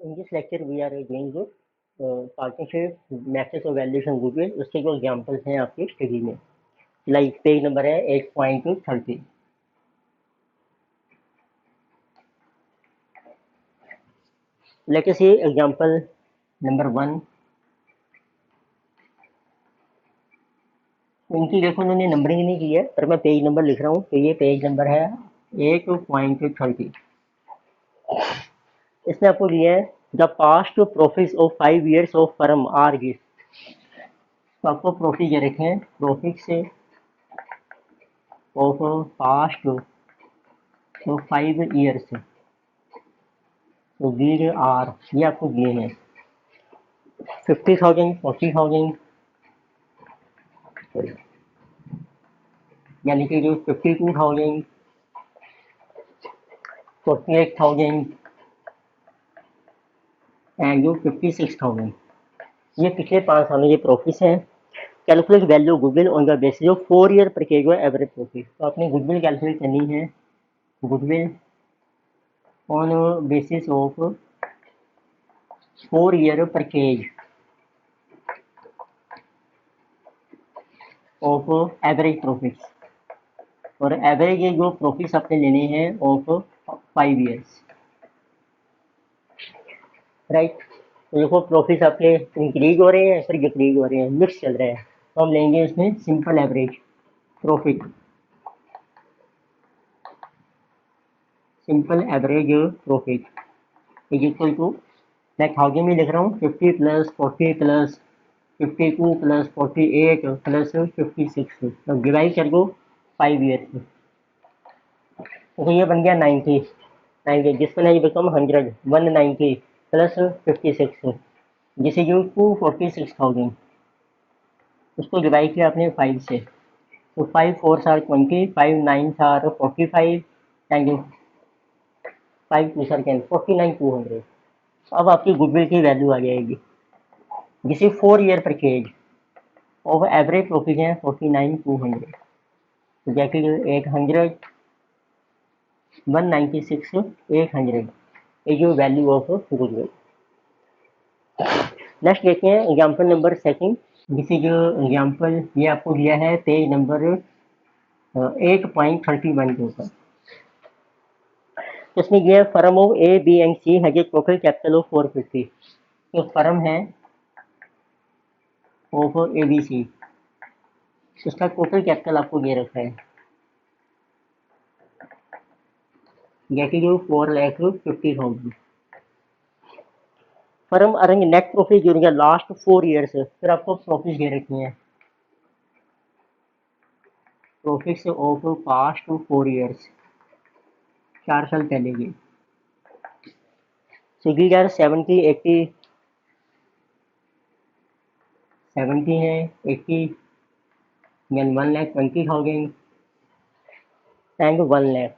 In this lecture, we are doing the partnership matrix और valuation Google उसके जो examples हैं आपकी स्टडी में लाइक पेज नंबर है 8.30 लेट अस सी एग्जांपल नंबर 1 इनकी देखो उन्होंने नंबरिंग नहीं की है पर मैं पेज नंबर लिख रहा हूँ तो ये पेज नंबर है 8.30 इसमें आपको दिया है the past profits of 5 years of firm are give तो आपको प्रॉफिट ये रखे हैं प्रॉफिट से ऑफ पास्ट तो 5 years तो वीर आर ये आपको दिए हैं 50,000 40,000 यानी कि जो 52,000 48,000 एंड जो 56,000 ये पिछले 5 सालों के प्रॉफिट्स हैं। Calculate value goodwill on the basis of 4 year purchase और एवरेज प्रॉफिट तो आपने गुडविल कैलकुलेट करनी है goodwill on basis of 4 year purchase of average profits और एवरेज जो प्रॉफिट्स आपने लेने हैं ऑफ 5 years राइट। तो देखो प्रॉफिट्स आपके इंक्रीज हो रहे हैं फिर डिक्रीज हो रहे हैं मिक्स चल रहा है तो हम लेंगे इसमें simple average profit simple average profit is equal to मैं 1000 में लिख रहा हूँ 50 प्लस 40 प्लस 52 प्लस 48 प्लस 56 तो डिवाइड कर दो 5 years से तो ये बन गया 90 जिसमें नहीं बिकम 100 190 प्लस 56 जिसे जो 246,000 उसको डिवाइड किया आपने 5 से तो 5 4 आर 20 5 9 आर 45 एंड 5 2 आर 10 49,200 अब आपकी गुडविल की वैल्यू आ जाएगी जिसे 4 year परचेज और एवरेज प्रॉफिट है 49,200 तो जैसे 800 196 800 ये जो वैल्यू ऑफ गुडविल। नेक्स्ट देखते हैं एग्जांपल नंबर सेकंड जिसे जो एग्जांपल ये आपको दिया है पेज नंबर 8.31 के ऊपर इसमें यह firm of A B and C has a total capital of 450 तो फर्म है ऑफ ए बी सी इसका टोटल कैपिटल आपको दे रखा है जैसे जो 4,50,000 firm earning net profit during the last 4 years फिर आपको प्रॉफिट दे रखी है प्रॉफिट्स ऑफ पास्ट 4 years 4 साल पहले की so these are 70 80 70 है 80 then 1,20,000 and 1 lakh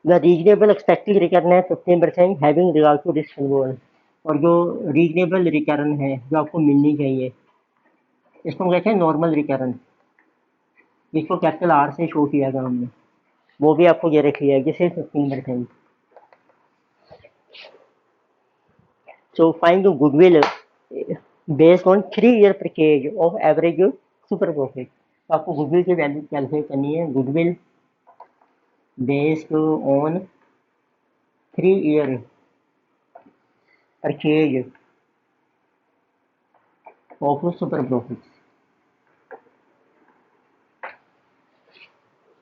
the reasonable expected return है 15% having regard to risk control और जो रीजनेबल रिटर्न है जो आपको मिलनी चाहिए इसको हम कहते हैं नॉर्मल रिटर्न जिसको कैपिटल आर से शो किया था हमने वो भी आपको ये रखी है जिसे 15%। So find the goodwill based on 3 year purchase of average super profit तो आपको गुडविल की वैल्यू कैलकुलेट करनी है goodwill based on 3 year purchase of super profit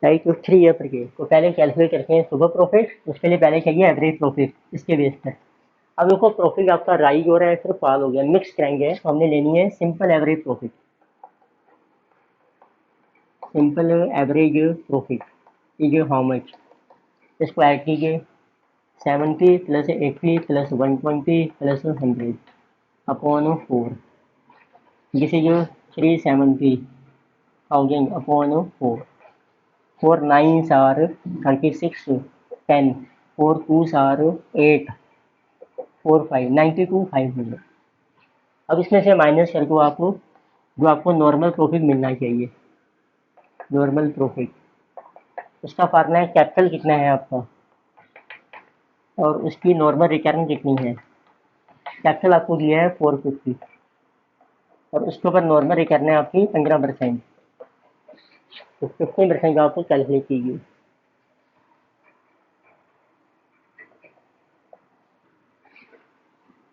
right तो 3 year परचेज तो पहले कैलकुलेट करते हैं सुपर प्रॉफिट उसके लिए पहले चाहिए एवरेज प्रॉफिट इसके बेस पर अब देखो प्रॉफिट आपका राइज हो रहा है फिर फॉल हो गया मिक्स करेंगे तो हमने लेनी है simple average profit simple average profit is how much इसको ऐड कीजिए 70 प्लस 80 प्लस 120 प्लस 100 अपॉन 4 जिसे जो 370,000 upon 4 4 9s are 36 10 4 2s are 8 4 5 92,500 अब इसमें से माइनस कर दो आप जो आपको नॉर्मल प्रॉफिट मिलना चाहिए नॉर्मल प्रॉफिट उसका फार्मूला है कैपिटल कितना है आपका और उसकी नॉर्मल रिटर्न कितनी है। कैपिटल आपको दिया है 450 और उसके ऊपर नॉर्मल रिटर्न है आपकी 15%, तो 15% आपको कैलकुलेट कीजिए।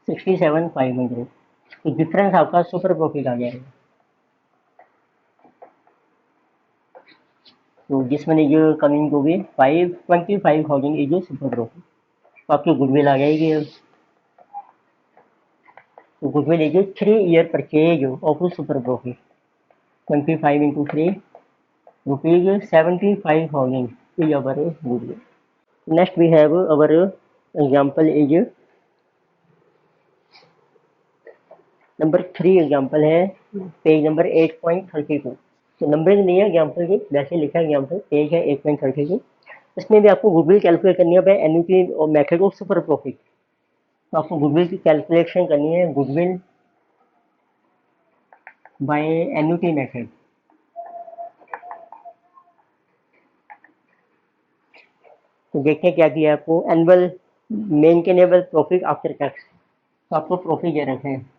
67,500, तो डिफरेंस आपका सुपर प्रॉफिट आ जाएगा। तो जिस मनी जो coming to be 25,000 is super profit, तो आपकी गुडविल आ जाएगी अब। तो goodwill is 3 year purchase of super profit, 25 into 3 rupees 75,000 is our goodwill. Next we have our example is number 3 example है पेज नंबर 8.32। तो नंबरिंग नहीं है एग्जाम्पल की, वैसे लिखा है एग्जाम्पल, पेज है 8.32। इसमें भी आपको गुडविल कैलकुलेट करनी है बाय एन्युटी और मेथड ऑफ सुपर प्रॉफिट। तो आपको गुडविल की कैलकुलेशन करनी है, गुडविल बाय एन्युटी मेथड। तो देखते हैं क्या किया है आपको, annual maintainable profit after tax. तो आपको प्रॉफिट दे रखे हैं।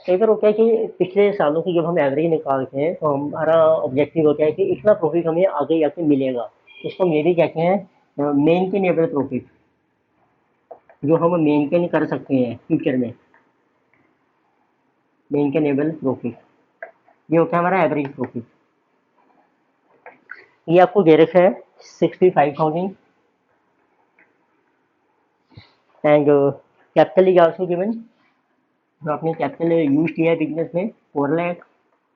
कई बार होता है कि पिछले सालों की जब हम एवरेज निकालते हैं तो हमारा ऑब्जेक्टिव होता है कि इतना प्रॉफिट हमें आगे जाके मिलेगा। इसको हम ये भी कहते हैं मेंटेनेबल प्रॉफिट, जो हम मेंटेन कर सकते हैं फ्यूचर में। मेंटेनेबल प्रॉफिट ये होता है हमारा एवरेज प्रॉफिट। ये आपको दे रखा है 65,000 and capital is also given. जो आपने कैपिटल यूज किया है बिजनेस में 4 लाख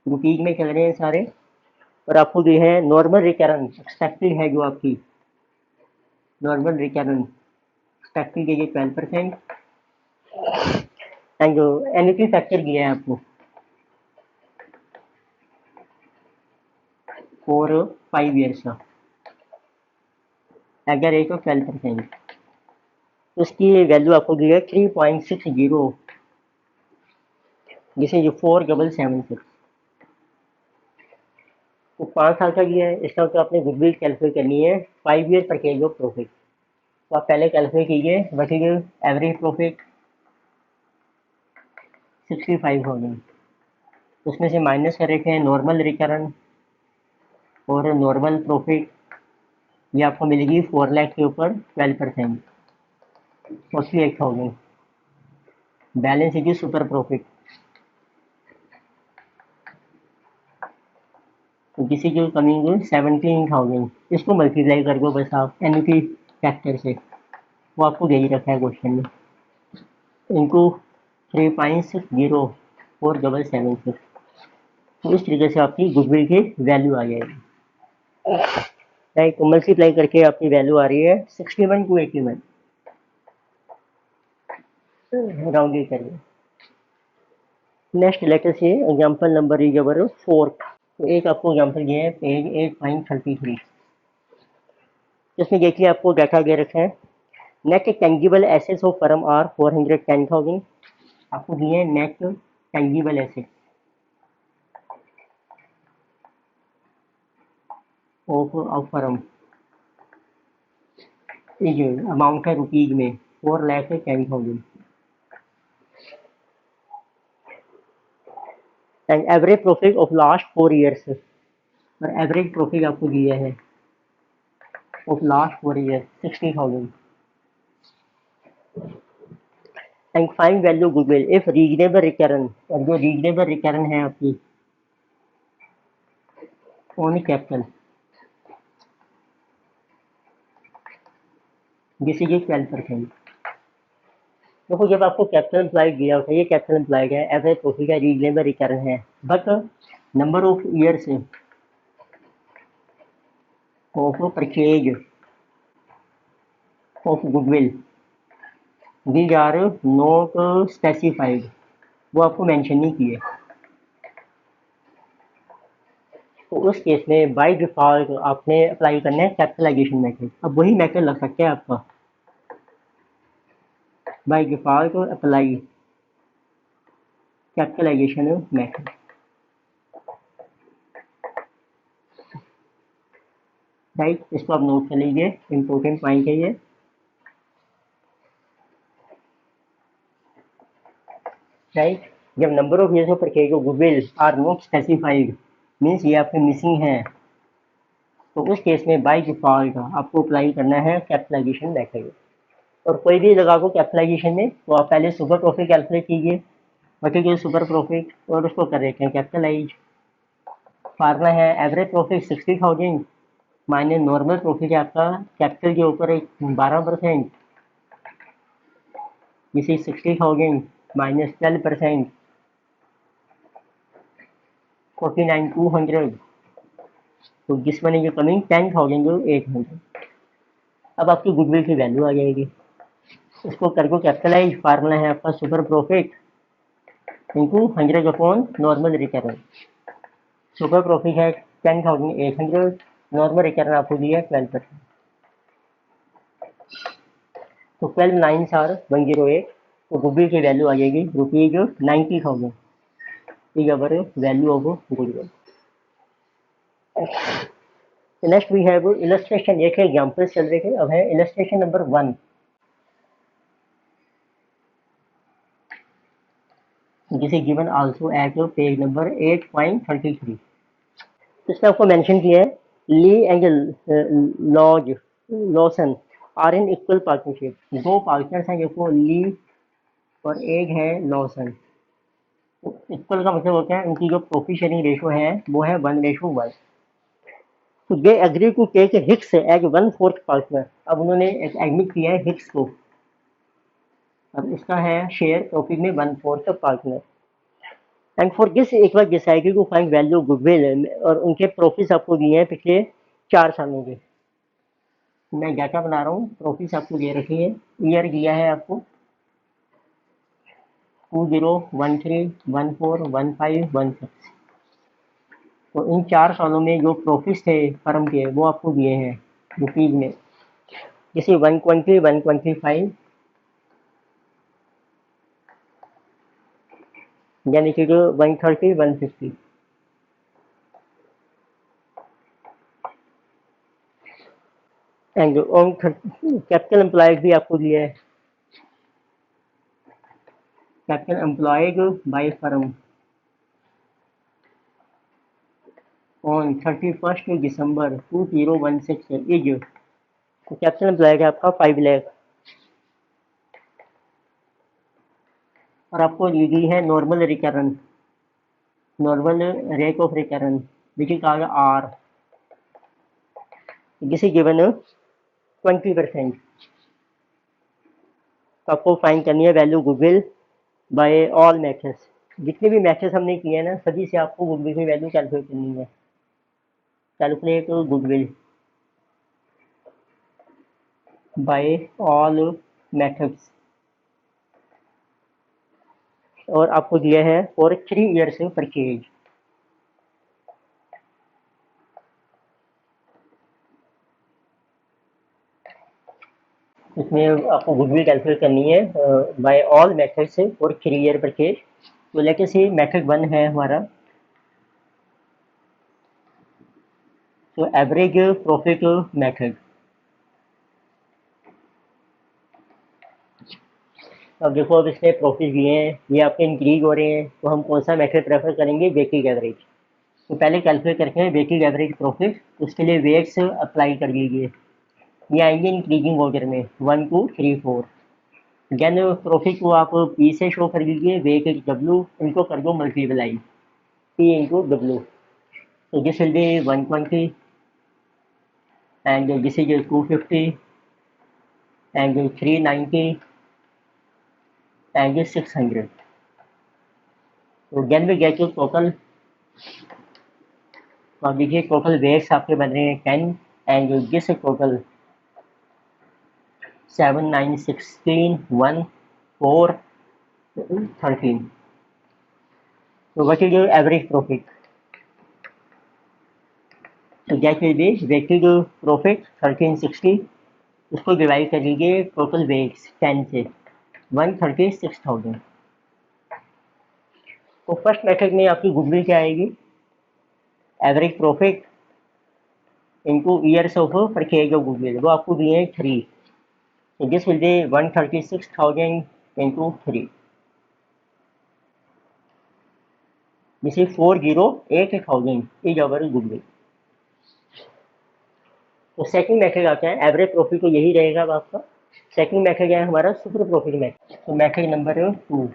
रुपीज में चल रहे हैं सारे। और आपको जो है नॉर्मल रिटर्न एक्सपेक्टेड है, जो आपकी नॉर्मल रिटर्न एक्सपेक्टेड है 12% एंड जो एन्युटी फैक्टर दिया है आपको फॉर 5 years का एट द रेट ऑफ 12%। उसकी वैल्यू आपको दी है 3.60, जिसे जो 4,776। तो 5 साल का दिया है, इसका तो आपने गुडविल कैलकुलेट करनी है 5 year परचेज ऑफ प्रॉफिट। तो आप पहले कैलकुलेट कीजिए वट इज एवरेज प्रॉफिट 65,000, उसमें से माइनस कर रखे हैं नॉर्मल रिटर्न और नॉर्मल प्रॉफिट। ये आपको मिलेगी 4 लाख के ऊपर 12%, 48,000। बैलेंस इज सुपर प्रॉफिट, तो किसी की कमिंग 17,000। इसको मल्टीप्लाई कर दो बस आप एन्युटी फैक्टर से, वो आपको यही रखा है क्वेश्चन में, इनटू 3.604776। तो इस तरीके से आपकी गुडविल की वैल्यू आ जाएगी। राइट, तो मल्टीप्लाई करके आपकी वैल्यू आ रही है 61,281, राउंडेड करिए। नेक्स्ट लेटर से एग्जाम्पल नंबर इज अवर 4। तो एक आपको एग्जाम्पल दिया है पेज 8.33। इसमें देखिए आपको डाटा दे रखा है, net tangible assets of firm are 410,000। आपको दिए हैं net tangible asset of firm, is amount है रुपीज में 4,10,000 and average profit of last 4 years। और एवरेज प्रॉफिट आपको दिया है of last 4 years 60,000 and find value goodwill if reasonable return. और जो रीजनेबल रिटर्न है आपकी ओन कैपिटल, दिस इज 12%। देखो जब आपको कैपिटल एम्प्लॉयड दिया होता है, ये कैपिटल एम्प्लॉयड है, एवरेज प्रॉफिट है, रीजनेबल रिटर्न है, but number of years of purchase of goodwill these are not specified, वो आपको मेंशन नहीं किए। तो उस केस में बाय डिफॉल्ट आपने अप्लाई करना है कैपिटलाइजेशन मेथड। अब वही मेथड लग सकता है आपका, by default apply capitalization method. Right, इसको आप नोट कर लीजिए, इम्पोर्टेंट पॉइंट है ये। राइट, जब number of years of purchase of goodwill are not specified, means ये आपके मिसिंग है, तो उस केस में बाय डिफॉल्ट आपको अप्लाई करना है कैपिटलाइजेशन मेथड। और कोई भी लगा को कैपिटलाइजेशन में, तो आप पहले सुपर प्रॉफिट कैलकुलेट कीजिए, मटेरियल सुपर प्रॉफिट, और उसको कर देते हैं कैपिटलाइज। फार्मूला है average profit 60,000 minus normal profit है आपका कैपिटल के ऊपर 12%, दिस इज 60,000 माइनस 12%, 49,200, तो दिस वन इज कमिंग 10,800। अब आपकी गुडविल की वैल्यू आ जाएगी, इसको करके कैपिटलाइज, फार्मूला है आपका super profit into 100 upon normal return. Super profit है 10,800, नॉर्मल रिटर्न आपको दिया 12%, तो 12 नाइन आर 108, तो गुडविल की वैल्यू आ जाएगी ₹90,000 is our value of goodwill. Next we have illustration, एक एग्जांपल चल रहे थे, अब है illustration number 1। This is given also at page number 8.33। इसमें आपको मेंशन किया है Lee and Laws Lawson are in equal partnership, दो पार्टनर्स हैं देखो, ली और एक है लॉसन। इक्वल का मतलब होता है उनकी जो प्रॉफिट शेयरिंग रेशो है वो है 1:1। तो they agree to take Hicks as 1/4 partner, अब उन्होंने एडमिट किया है हिक्स को, अब इसका है शेयर प्रॉफिट में 1/4 पार्टनर। एंड फॉर दिस एक बार decided to find value goodwill, और उनके प्रॉफिट्स आपको दिए हैं पिछले 4 सालों के। मैं डाटा बना रहा हूँ, प्रॉफिट्स आपको दे रखी है, ईयर दिया है आपको 20, 13, 14, 15, 16। तो इन 4 सालों में जो प्रॉफिट्स थे फर्म के वो आपको दिए हैं रुपीज में, जैसे 120, 125, यानी कि 130, 150। एंड ऑन कैपिटल एम्प्लॉयज भी आपको दिया है, capital employed by firm on 31 December 2016 is, तो कैपिटल एम्प्लॉयड है आपका 5 लाख। और आपको दी गई है normal return, normal rate of return which is called R, this is given 20%। तो आपको फाइंड करनी है value goodwill by all methods, जितने भी मैथड्स हमने किए हैं ना सभी से आपको गुडविल की वैल्यू कैलकुलेट करनी है। Calculate goodwill by all methods, और आपको दिया है फॉर 3 ईयर्स परचेज। इसमें आपको गुडविल कैलकुलेट करनी है बाय ऑल मेथड से फॉर 3 ईयर परचेज। तो लेके से मेथड 1 है हमारा, तो एवरेज प्रॉफिट मेथड। अब देखो, अब इसने प्रॉफिट दिए हैं, ये आपके इंक्रीज हो रहे हैं, तो हम कौन सा मेथड प्रेफर करेंगे, वेटेड एवरेज। तो पहले कैलकुलेट करके हैं वेटेड एवरेज प्रॉफिट, उसके लिए वेट्स अप्लाई कर लीजिए, ये आएंगे इंक्रीजिंग ऑर्डर में 1, 2, 3, 4। देन प्रॉफिट को आप पी से शो कर लीजिए, वेटेड डब्ल्यू, इनको कर दो multiply P into W, so this will be 120 and this is 250 and 390 and 600. तो then we get to total, तो अब देखिए टोटल वेट्स आपके बन रहे हैं 10 एंड दिस टोटल 7, 9, 16, 1, 4, 13। तो what is your average profit? तो that will be weighted profit 1360, इसको डिवाइड कर लीजिए टोटल वेट्स 10 से, 136,000। तो फर्स्ट मेथड में आपकी गुडविल क्या आएगी, average profit into years of purchase of goodwill, वो आपको दिए हैं 3. So this will be 136,000 into 3. This is 408,000 is our goodwill. तो सेकंड मेथड आता है एवरेज प्रॉफिट, तो यही रहेगा अब आपका. सेकंड मेथड है हमारा सुपर प्रॉफिट मेथड. तो मेथड नंबर 2,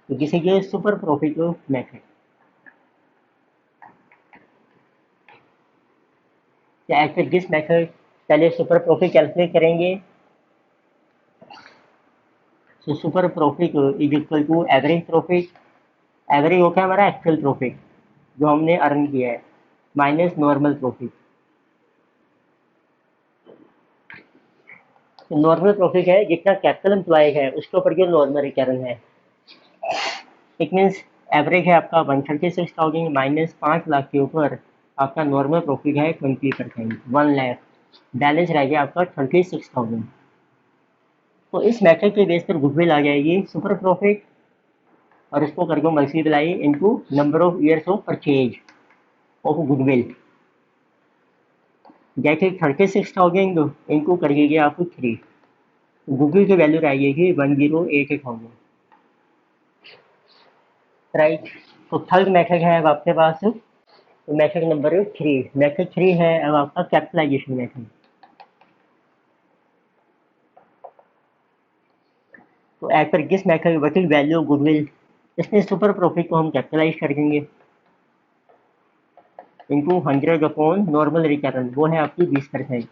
तो जिसे ये super profit method. Actually this method पहले सुपर प्रॉफिट कैलकुलेट करेंगे. So super profit is equal to average profit. Average होता है हमारा एक्चुअल प्रॉफिट जो हमने अर्न किया है, माइनस नॉर्मल प्रॉफिट. तो नॉर्मल प्रॉफिट है जितना कैपिटल एम्प्लॉय है उसके ऊपर जो नॉर्मल रिटर्न है. इट मीन्स एवरेज है आपका 136,000 माइनस 5 लाख के ऊपर आपका नॉर्मल प्रॉफिट है 20%, 1 लाख. बैलेंस रह गया आपका 36,000. तो इस मेथड के बेस पर गुडविल आ जाएगी सुपर प्रॉफिट और इसको कर दो multiply into number of years of purchase of goodwill. जैसे 36,000 इनको कर दीजिए आपको 3. गुडविल की वैल्यू रहेगी 108,000. राइट. तो थर्ड मेथड है अब आपके पास, तो मेथड नंबर 3. मेथड 3 है अब आपका कैपिटलाइजेशन मेथड. तो as per this method what is value of goodwill, इसमें सुपर प्रॉफिट को हम कैपिटलाइज कर देंगे इनटू 100 अपॉन नॉर्मल रिटर्न, वो है आपकी 20%.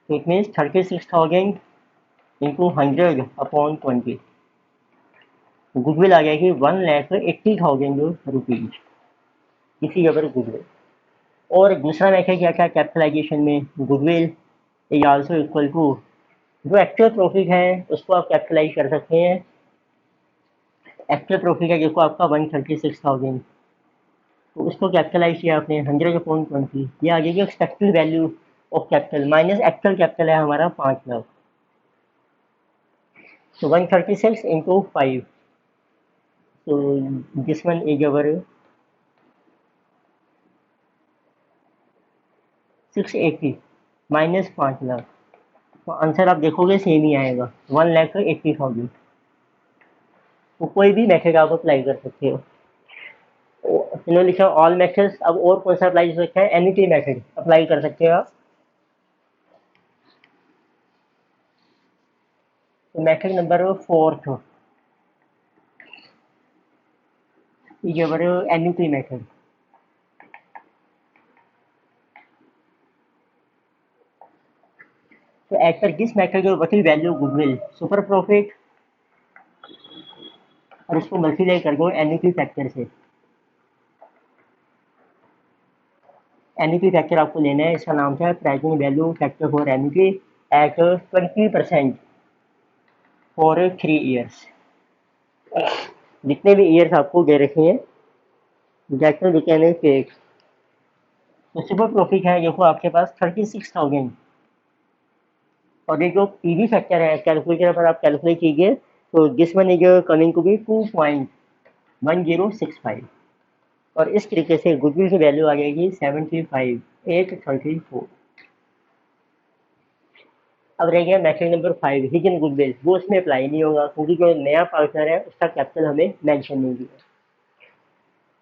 तो it means 36,000 into 100 upon 20. Goodwill आ जाएगी 1,80,000 रुपीज किसी अगर गुडविल. और दूसरा मेथड क्या था कैपिटलाइजेशन में, goodwill is also equal to जो एक्चुअल प्रॉफिट है उसको आप कैपिटलाइज कर सकते हैं. एक्चुअल प्रॉफिट है जिसको आपका 136,000, तो उसको कैपिटलाइज किया आपने 100 अपॉन 20. ये आ जाएगी expected value of capital minus actual capital है हमारा 5 लाख. तो 136 इंटू 5, तो this one is our 680 minus 5 lakh. तो आंसर आप देखोगे सेम ही आएगा 1,80,000. तो कोई भी मेथड आप अप्लाई कर सकते हो. इन्होंने लिखा ऑल मेथड्स. अब और कौन सा अप्लाई कर सकते हैं, एनी मेथड अप्लाई कर सकते हो आप. तो method number 4 is our any method. तो as per this method what is value goodwill super profit और उसको मल्टीप्लाई कर दो एनी फैक्टर से. एनी फैक्टर आपको लेना है, इसका नाम है pricing value factor for any at 20% for 3 years. जितने भी ईयर्स आपको दे रखे हैं जैसे लिखे हैं फिक्स. तो सुपर प्रॉफिट है देखो आपके पास 36,000 और ये जो पीवी फैक्टर है कैलकुलेटर पर आप कैलकुलेट कीजिए. तो this one is coming to be 2.1065 और इस तरीके से गुडविल की वैल्यू आ जाएगी 75,834. अब रह गया मेथड नंबर 5 हिडन गुडविल. वो उसमें अप्लाई नहीं होगा क्योंकि जो नया पार्टनर है उसका कैपिटल हमें मेंशन नहीं दिया.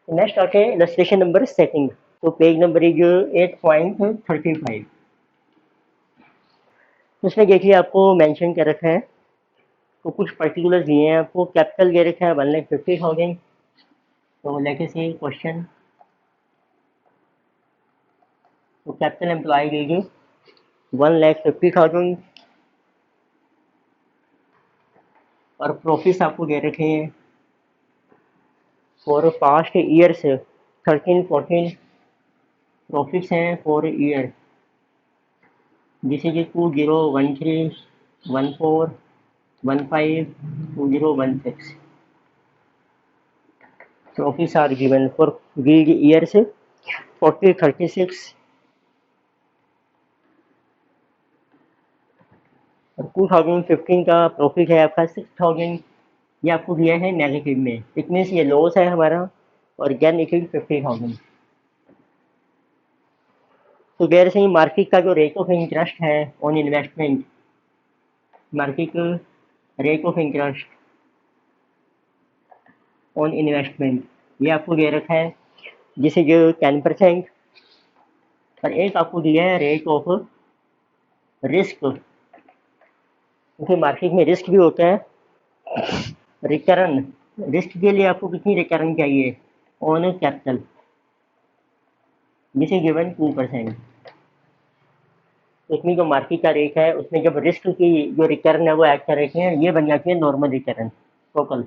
तो नेक्स्ट आते हैं इलस्ट्रेशन नंबर 2. तो पेज नंबर इज 8.35. उसमें देखिए आपको मेंशन कर रखा है, तो कुछ पर्टिकुलर दिए हैं आपको. कैपिटल दे रखा है 1,50,000. तो लेके सी क्वेश्चन. तो कैपिटल एम्प्लॉय दीजिए 1,50,000 और प्रॉफिट्स आपको दे रखे हैं फॉर पास्ट ईयर से 13-14 प्रॉफिट्स हैं फॉर ईयर. जैसे कि 2013, 14, 15, 2016 profits are given for these years 40, 36 और 2015 का प्रॉफिट है आपका 6,000. ये आपको दिया है नेगेटिव में, इट मीन्स ये लॉस है हमारा और गेन इट इज 50,000. तो गैर सही मार्केट का जो रेट ऑफ इंटरेस्ट है on investment, market rate of interest on investment ये आपको दे रखा है, जिसे जो 10%, और एक आपको दिया है रेट ऑफ रिस्क, क्योंकि मार्केट में रिस्क भी होता है। रिटर्न, रिस्क के लिए आपको कितनी रिटर्न चाहिए ऑन कैपिटल, जिसे गिवन 2%। इसमें जो मार्केट का रेट है उसमें जब रिस्क की जो रिटर्न है वो ऐड कर रखे हैं, ये बन जाती है normal return total.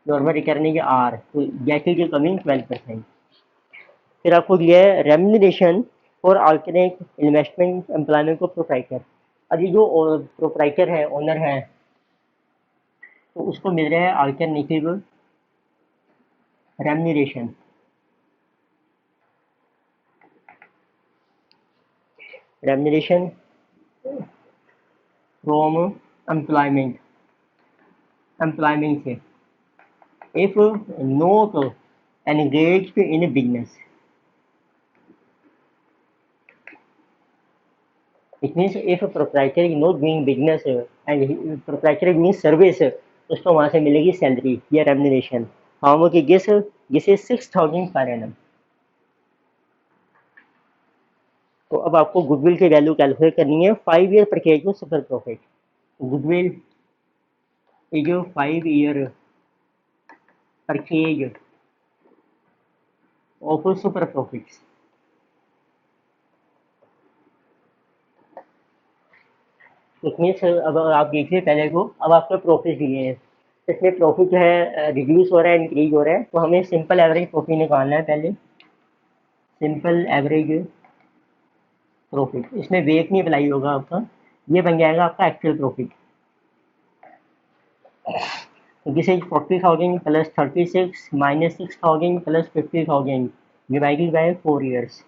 Normal return है ये आर, तो जैसे जो कमिंग 12%। फिर आपको दिया है remuneration for alternate investment employment of proprietor. अब ये जो प्रोप्राइटर है, ओनर है, तो उसको मिल रहा है alternative remuneration. Remuneration from employment, employment से, if not engaged in business. It means if a proprietor is not doing business and proprietor is doing service, उसको वहाँ से मिलेगी सैलरी या रेम्यूनरेशन। हाँ वो की गेस जिसे 6,000 पर एनम। तो अब आपको गुडविल की वैल्यू कैलकुलेट करनी है 5 ईयर परचेज में सुपर प्रॉफिट। गुडविल ये जो 5 year purchase of super profits, इसमें से अब आप देखिए पहले को, अब आपको प्रॉफिट दिए हैं, इसमें प्रॉफिट जो है रिड्यूस हो रहा है, इंक्रीज हो रहा है, तो हमें सिंपल एवरेज प्रॉफिट निकालना है पहले। सिंपल एवरेज प्रॉफिट, इसमें वेट नहीं अप्लाई होगा आपका, ये बन जाएगा आपका actual profit. This is 40,000 plus 36 minus 6,000 plus 50,000 divided by 4 years,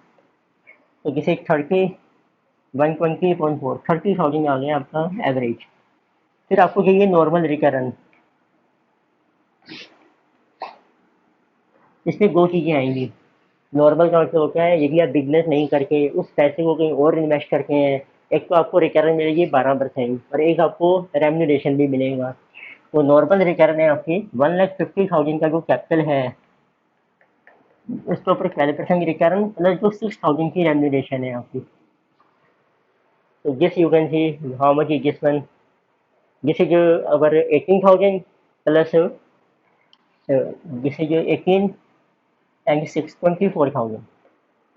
तो दिस इज 120.4, 30,000 आ गया आपका एवरेज। फिर आपको चाहिए नॉर्मल रिटर्न। इसमें दो चीज़ें आएंगी। नॉर्मल का मतलब होता है यदि आप बिजनेस नहीं करके उस पैसे को कहीं और इन्वेस्ट करते हैं, एक तो आपको रिटर्न मिलेगी 12% और एक आपको रेम्यूनरेशन भी मिलेगा। तो नॉर्मल रिटर्न है आपकी 1,50,000 का जो कैपिटल है उसके ऊपर 12% रिटर्न प्लस जो 6,000 की रेम्यूनरेशन है आपकी। तो जिस you can see how much is this one, जिस इज अगर 18,000 प्लस जिस इज 18 एंड 6, 24,000,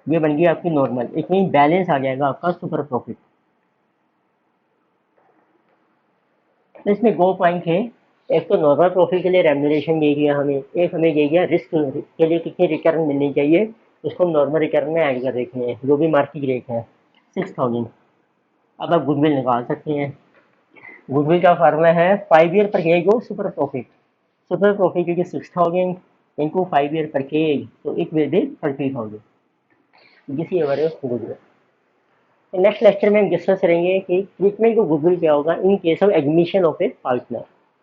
ये बन गई आपकी नॉर्मल। इसमें बैलेंस आ जाएगा आपका सुपर प्रॉफिट। तो इसमें दो पॉइंट है, एक तो नॉर्मल प्रॉफिट के लिए रेम्यूनरेशन दे दिया हमें, एक हमें दे दिया रिस्क के लिए कितनी रिटर्न मिलनी चाहिए, उसको हम नॉर्मल रिटर्न में ऐड कर देते हैं, जो भी मार्केट रेट है 6,000। अब आप गुडविल निकाल सकते हैं। गुडविल का फार्मूला है 5 ईयर परचेज हो सुपर प्रॉफिट। सुपर प्रॉफिट क्योंकि 6,000 इंटू 5 ईयर परचेज, तो इट विल बी 30,000। जिस ये गुडविल। नेक्स्ट लेक्चर में हम डिस्कस करेंगे कि ट्रीटमेंट को गुडविल क्या होगा in case of admission of A partner.